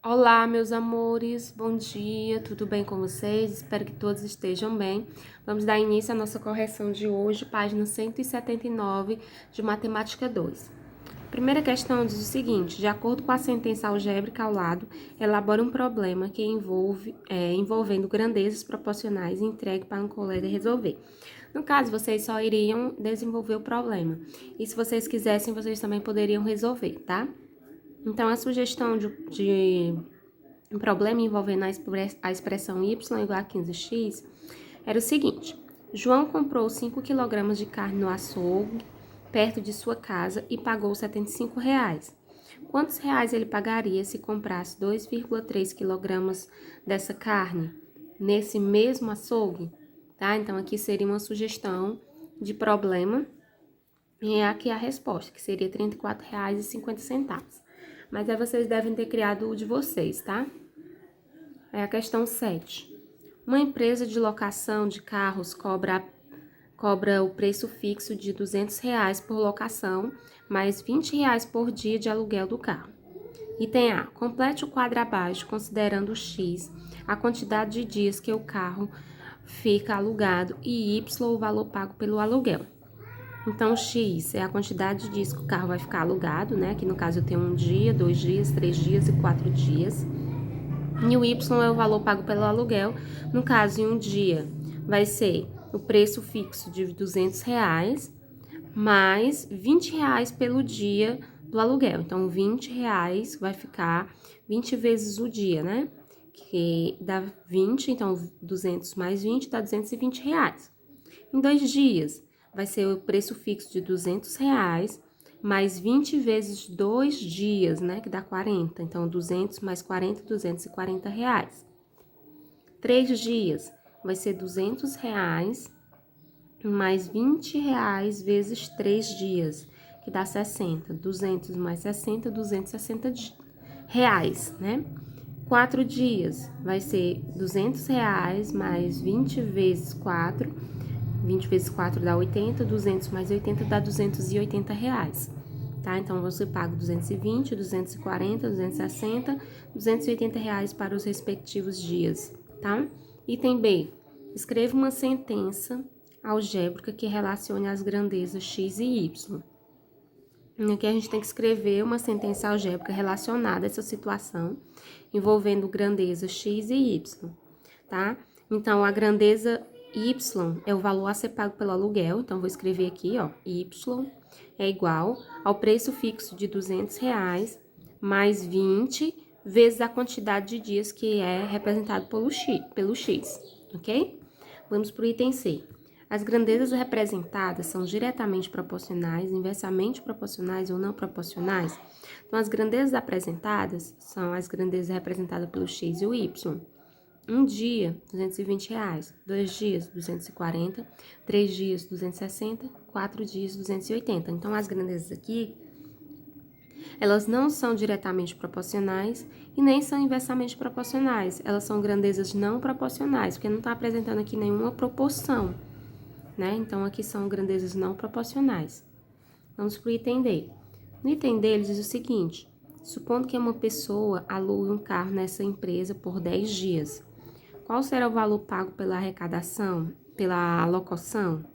Olá, meus amores, bom dia, tudo bem com vocês? Espero que todos estejam bem. Vamos dar início à nossa correção de hoje, página 179 de Matemática 2. A primeira questão diz o seguinte: de acordo com a sentença algébrica ao lado, elabora um problema que envolvendo grandezas proporcionais e entregue para um colega resolver. No caso, vocês só iriam desenvolver o problema. E se vocês quisessem, vocês também poderiam resolver, tá? Então, a sugestão de um problema envolvendo a expressão y igual a 15x era o seguinte: João comprou 5 kg de carne no açougue, perto de sua casa, e pagou R$ 75. Quantos reais ele pagaria se comprasse 2,3 kg dessa carne nesse mesmo açougue? Tá? Então, aqui seria uma sugestão de problema. E aqui a resposta, que seria R$ 34,50. Mas aí vocês devem ter criado o de vocês, tá? É a questão 7. Uma empresa de locação de carros cobra o preço fixo de R$ 200 por locação, mais R$ 20 por dia de aluguel do carro. Item A. Complete o quadro abaixo, considerando x, a quantidade de dias que o carro fica alugado, e y, o valor pago pelo aluguel. Então, x é a quantidade de dias que o carro vai ficar alugado, né? Que no caso eu tenho 1 dia, 2 dias, 3 dias e 4 dias. E o y é o valor pago pelo aluguel. No caso, em um dia, vai ser o preço fixo de R$ 200 mais R$ 20 pelo dia do aluguel. Então, R$ 20 vai ficar 20 vezes o dia, né? Que dá 20, então 200 mais 20 dá R$ 220. Em 2 dias, vai ser o preço fixo de R$ 200 mais 20 vezes 2 dias, né? Que dá 40. Então, 200 mais 40, R$ 240. 3 dias, vai ser R$ 200 mais R$ 20 vezes 3 dias, que dá 60. 200 mais 60, R$ 260, né? 4 dias, vai ser R$ 200 mais 20 vezes 4. 20 vezes 4 dá 80, 200 mais 80 dá R$ 280, tá? Então, você paga 220, 240, 260, R$ 280 para os respectivos dias, tá? Item B. Escreva uma sentença algébrica que relacione as grandezas x e y. Aqui a gente tem que escrever uma sentença algébrica relacionada a essa situação, envolvendo grandezas x e y, tá? Então, a grandeza y é o valor a ser pago pelo aluguel. Então, vou escrever aqui, ó, y é igual ao preço fixo de R$ 200 mais 20 vezes a quantidade de dias que é representado pelo x, ok? Vamos para o item C. As grandezas representadas são diretamente proporcionais, inversamente proporcionais ou não proporcionais. Então, as grandezas apresentadas são as grandezas representadas pelo x e o y. Um dia, R$ 220, 2 dias, 240, 3 dias, 260, 4 dias, 280. Então, as grandezas aqui, elas não são diretamente proporcionais e nem são inversamente proporcionais. Elas são grandezas não proporcionais, porque não está apresentando aqui nenhuma proporção, né? Então, aqui são grandezas não proporcionais. Vamos para o item D. No item D, ele diz o seguinte: supondo que uma pessoa alugue um carro nessa empresa por 10 dias. Qual será o valor pago pela arrecadação, pela alocação?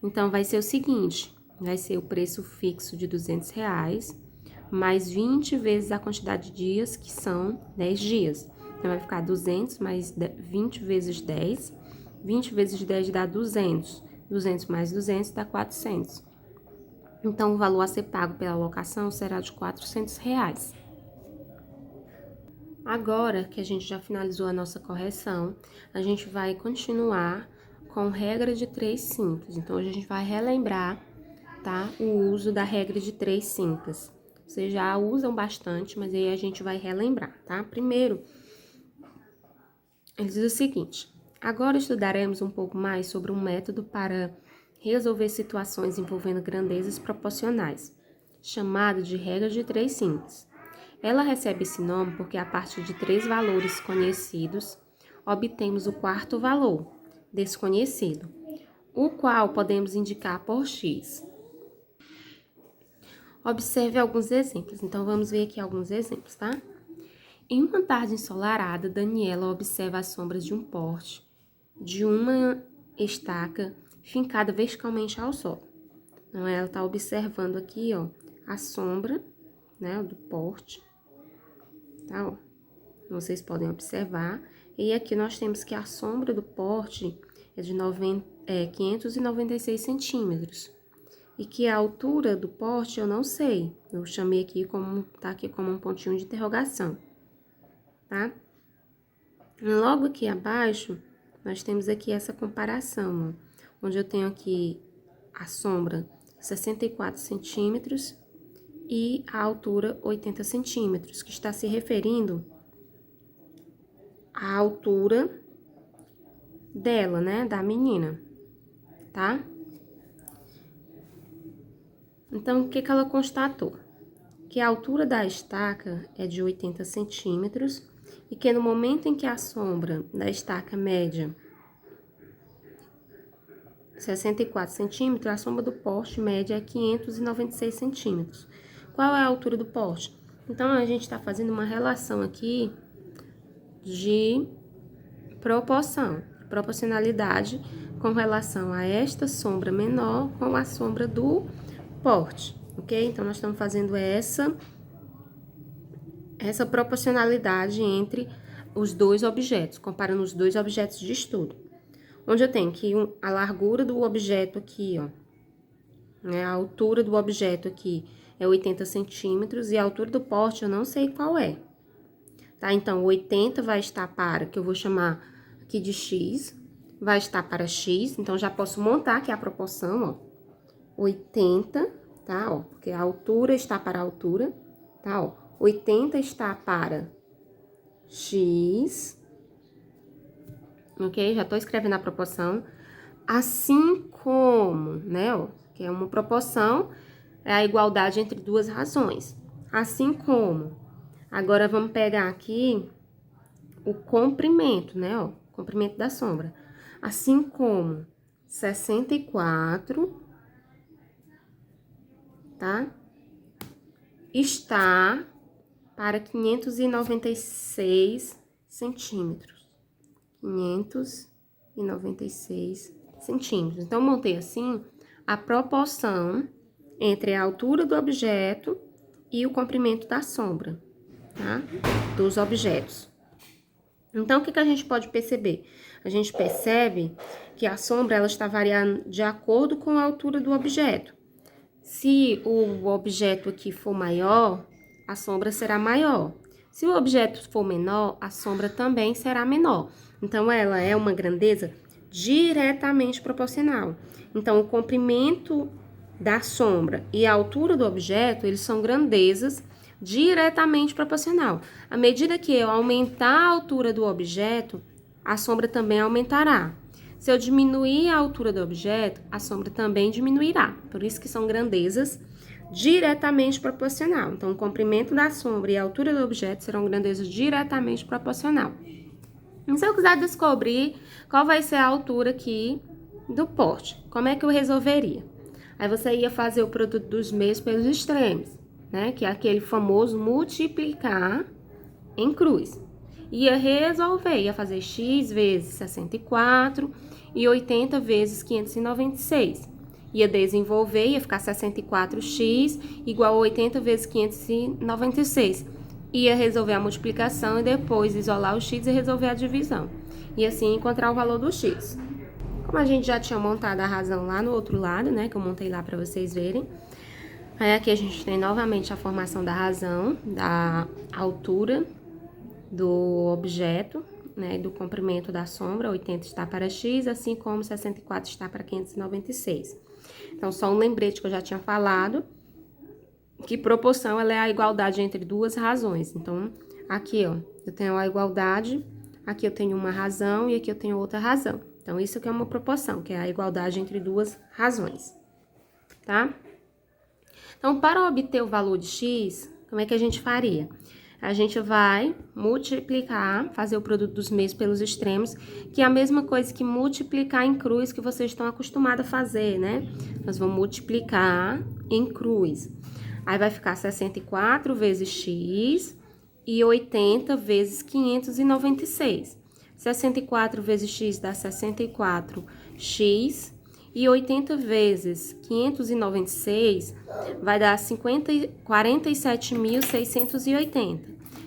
Então, vai ser o seguinte, vai ser o preço fixo de R$ 200 mais 20 vezes a quantidade de dias, que são 10 dias. Então, vai ficar 200 mais 20 vezes 10. 20 vezes 10 dá 200. 200 mais 200 dá 400. Então, o valor a ser pago pela alocação será de R$ 400. Agora que a gente já finalizou a nossa correção, a gente vai continuar com regra de 3 simples. Então, hoje a gente vai relembrar, tá, o uso da regra de 3 simples. Vocês já usam bastante, mas aí a gente vai relembrar, tá? Primeiro, ele diz o seguinte: agora estudaremos um pouco mais sobre um método para resolver situações envolvendo grandezas proporcionais, chamado de regra de 3 simples. Ela recebe esse nome porque, a partir de 3 valores conhecidos, obtemos o quarto valor, desconhecido, o qual podemos indicar por x. Observe alguns exemplos. Então, vamos ver aqui alguns exemplos, tá? Em uma tarde ensolarada, Daniela observa as sombras de um poste, de uma estaca fincada verticalmente ao solo. Então, ela está observando aqui, ó, a sombra, né, do poste, tá, ó. Vocês podem observar. E aqui nós temos que a sombra do poste é de 596 centímetros. E que a altura do poste eu não sei. Eu chamei aqui como, tá aqui como um pontinho de interrogação, tá? Logo aqui abaixo, nós temos aqui essa comparação, ó, onde eu tenho aqui a sombra 64 centímetros e a altura 80 centímetros, que está se referindo à altura dela, né, da menina, tá? Então, o que ela constatou? Que a altura da estaca é de 80 centímetros e que no momento em que a sombra da estaca média 64 centímetros, a sombra do poste média é 596 centímetros. Qual é a altura do poste? Então, a gente está fazendo uma relação aqui de proporcionalidade com relação a esta sombra menor com a sombra do poste, ok? Então, nós estamos fazendo essa proporcionalidade entre os dois objetos, comparando os dois objetos de estudo. Onde eu tenho que a largura do objeto aqui, ó, né, a altura do objeto aqui é 80 centímetros e a altura do poste eu não sei qual é, tá? Então, 80 vai estar para, que eu vou chamar aqui de x, vai estar para x, então já posso montar aqui a proporção, ó, 80, tá, ó, porque a altura está para a altura, tá, ó, 80 está para x, ok? Já tô escrevendo a proporção, assim como, né, ó, que é uma proporção, é a igualdade entre duas razões. Assim como, agora vamos pegar aqui o comprimento, né, ó, comprimento da sombra. Assim como 64, tá? Está para 596 centímetros. 596 centímetros. Então, montei assim a proporção entre a altura do objeto e o comprimento da sombra, tá? Dos objetos. Então, o que a gente pode perceber? A gente percebe que a sombra ela está variando de acordo com a altura do objeto. Se o objeto aqui for maior, a sombra será maior. Se o objeto for menor, a sombra também será menor. Então, ela é uma grandeza diretamente proporcional. Então, o comprimento da sombra e a altura do objeto, eles são grandezas diretamente proporcional. À medida que eu aumentar a altura do objeto, a sombra também aumentará. Se eu diminuir a altura do objeto, a sombra também diminuirá. Por isso que são grandezas diretamente proporcional. Então, o comprimento da sombra e a altura do objeto serão grandezas diretamente proporcional. E se eu quiser descobrir qual vai ser a altura aqui do poste, como é que eu resolveria? Aí você ia fazer o produto dos meios pelos extremos, né? Que é aquele famoso multiplicar em cruz. Ia resolver, ia fazer x vezes 64 e 80 vezes 596. Ia desenvolver, ia ficar 64x igual a 80 vezes 596. Ia resolver a multiplicação e depois isolar o x e resolver a divisão. E assim encontrar o valor do x. Como a gente já tinha montado a razão lá no outro lado, né, que eu montei lá para vocês verem. Aí aqui a gente tem novamente a formação da razão, da altura do objeto, né, do comprimento da sombra, 80 está para x, assim como 64 está para 596. Então, só um lembrete que eu já tinha falado, que proporção ela é a igualdade entre duas razões. Então, aqui, ó, eu tenho a igualdade, aqui eu tenho uma razão e aqui eu tenho outra razão. Então, isso aqui é uma proporção, que é a igualdade entre duas razões, tá? Então, para obter o valor de x, como é que a gente faria? A gente vai multiplicar, fazer o produto dos meios pelos extremos, que é a mesma coisa que multiplicar em cruz, que vocês estão acostumados a fazer, né? Nós vamos multiplicar em cruz. Aí vai ficar 64 vezes x 680 vezes 596. 64 vezes x dá 64x. E 80 vezes 596 vai dar 47.680.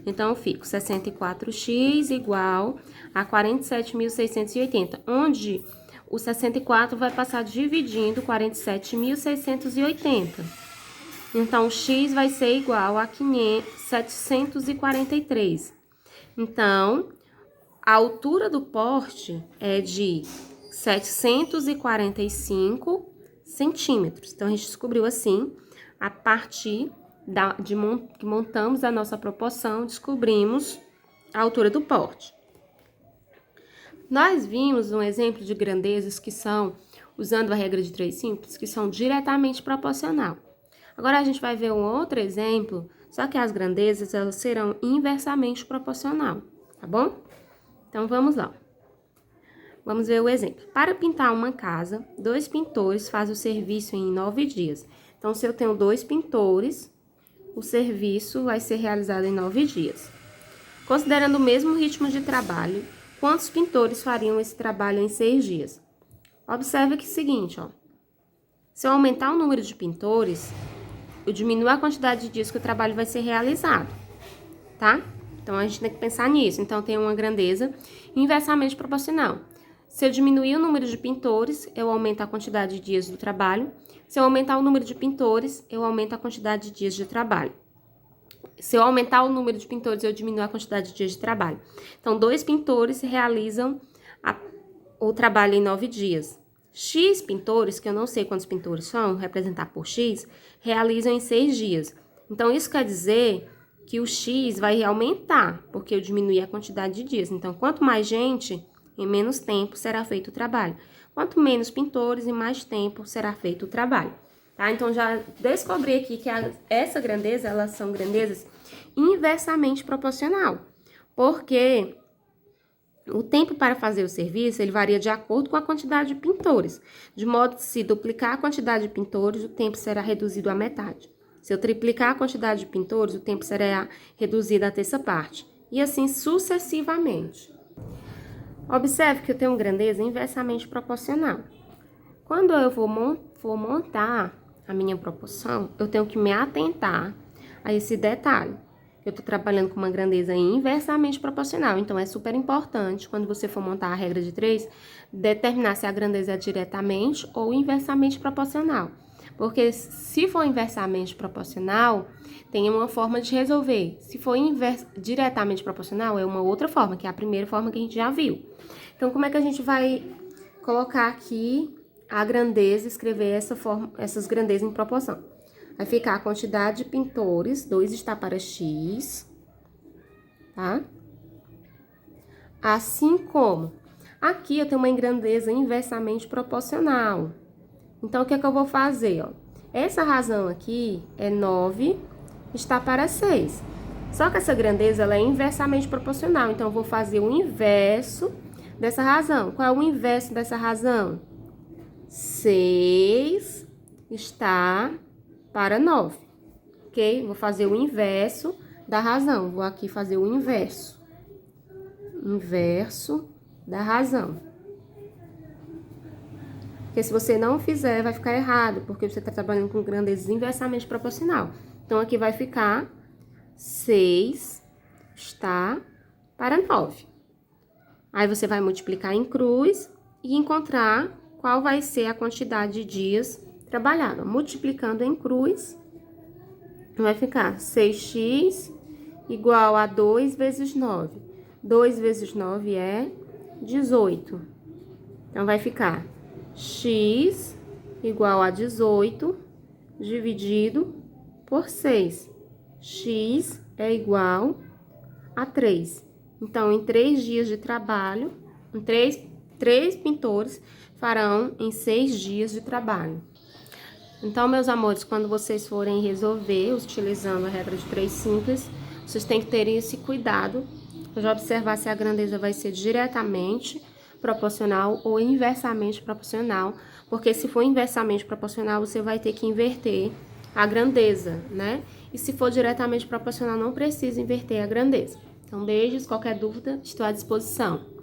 Então, eu fico 64x igual a 47.680, onde o 64 vai passar dividindo 47.680. Então, o x vai ser igual a 743. Então, a altura do poste é de 745 centímetros. Então, a gente descobriu assim, a partir que montamos a nossa proporção, descobrimos a altura do poste. Nós vimos um exemplo de grandezas que são, usando a regra de 3 simples, que são diretamente proporcional. Agora, a gente vai ver um outro exemplo, só que as grandezas elas serão inversamente proporcional, tá bom? Então, vamos lá. Vamos ver o exemplo. Para pintar uma casa, 2 pintores fazem o serviço em 9 dias. Então, se eu tenho 2 pintores, o serviço vai ser realizado em 9 dias. Considerando o mesmo ritmo de trabalho, quantos pintores fariam esse trabalho em 6 dias? Observe que é o seguinte, ó. Se eu aumentar o número de pintores, eu diminuo a quantidade de dias que o trabalho vai ser realizado, tá? Então, a gente tem que pensar nisso. Então, tem uma grandeza inversamente proporcional. Se eu diminuir o número de pintores, eu aumento a quantidade de dias do trabalho. Se eu aumentar o número de pintores, eu aumento a quantidade de dias de trabalho. Se eu aumentar o número de pintores, eu diminuo a quantidade de dias de trabalho. Então, 2 pintores realizam o trabalho em 9 dias. X pintores, que eu não sei quantos pintores são, representar por X, realizam em 6 dias. Então, isso quer dizer que o X vai aumentar, porque eu diminuí a quantidade de dias. Então, quanto mais gente, em menos tempo será feito o trabalho. Quanto menos pintores, em mais tempo será feito o trabalho. Tá? Então, já descobri aqui que essa grandeza, elas são grandezas inversamente proporcional. Porque o tempo para fazer o serviço, ele varia de acordo com a quantidade de pintores. De modo que, se duplicar a quantidade de pintores, o tempo será reduzido à metade. Se eu triplicar a quantidade de pintores, o tempo será reduzido à terça parte. E assim sucessivamente. Observe que eu tenho grandeza inversamente proporcional. Quando eu for montar a minha proporção, eu tenho que me atentar a esse detalhe. Eu estou trabalhando com uma grandeza inversamente proporcional, então é super importante, quando você for montar a regra de 3, determinar se a grandeza é diretamente ou inversamente proporcional. Porque se for inversamente proporcional, tem uma forma de resolver. Se for diretamente proporcional, é uma outra forma, que é a primeira forma que a gente já viu. Então, como é que a gente vai colocar aqui a grandeza, escrever essas grandezas em proporção? Vai ficar a quantidade de pintores, 2 está para X, tá? Assim como aqui eu tenho uma grandeza inversamente proporcional. Então, o que é que eu vou fazer, ó? Essa razão aqui é 9 está para 6. Só que essa grandeza, ela é inversamente proporcional. Então, eu vou fazer o inverso dessa razão. Qual é o inverso dessa razão? 6 está para 9, ok? Vou fazer o inverso da razão. Vou aqui fazer o inverso. Inverso da razão. Porque se você não fizer, vai ficar errado, porque você está trabalhando com grandeza inversamente proporcional. Então, aqui vai ficar 6 está para 9. Aí, você vai multiplicar em cruz e encontrar qual vai ser a quantidade de dias trabalhado. Multiplicando em cruz, vai ficar 6x igual a 2 vezes 9. 2 vezes 9 é 18. Então, vai ficar x igual a 18 dividido por 6. X é igual a 3. Então, em 3 dias de trabalho, três pintores farão em 6 dias de trabalho. Então, meus amores, quando vocês forem resolver, utilizando a regra de 3 simples, vocês têm que ter esse cuidado de observar se a grandeza vai ser diretamente proporcional ou inversamente proporcional, porque se for inversamente proporcional, você vai ter que inverter a grandeza, né? E se for diretamente proporcional, não precisa inverter a grandeza. Então, beijos, qualquer dúvida, estou à disposição.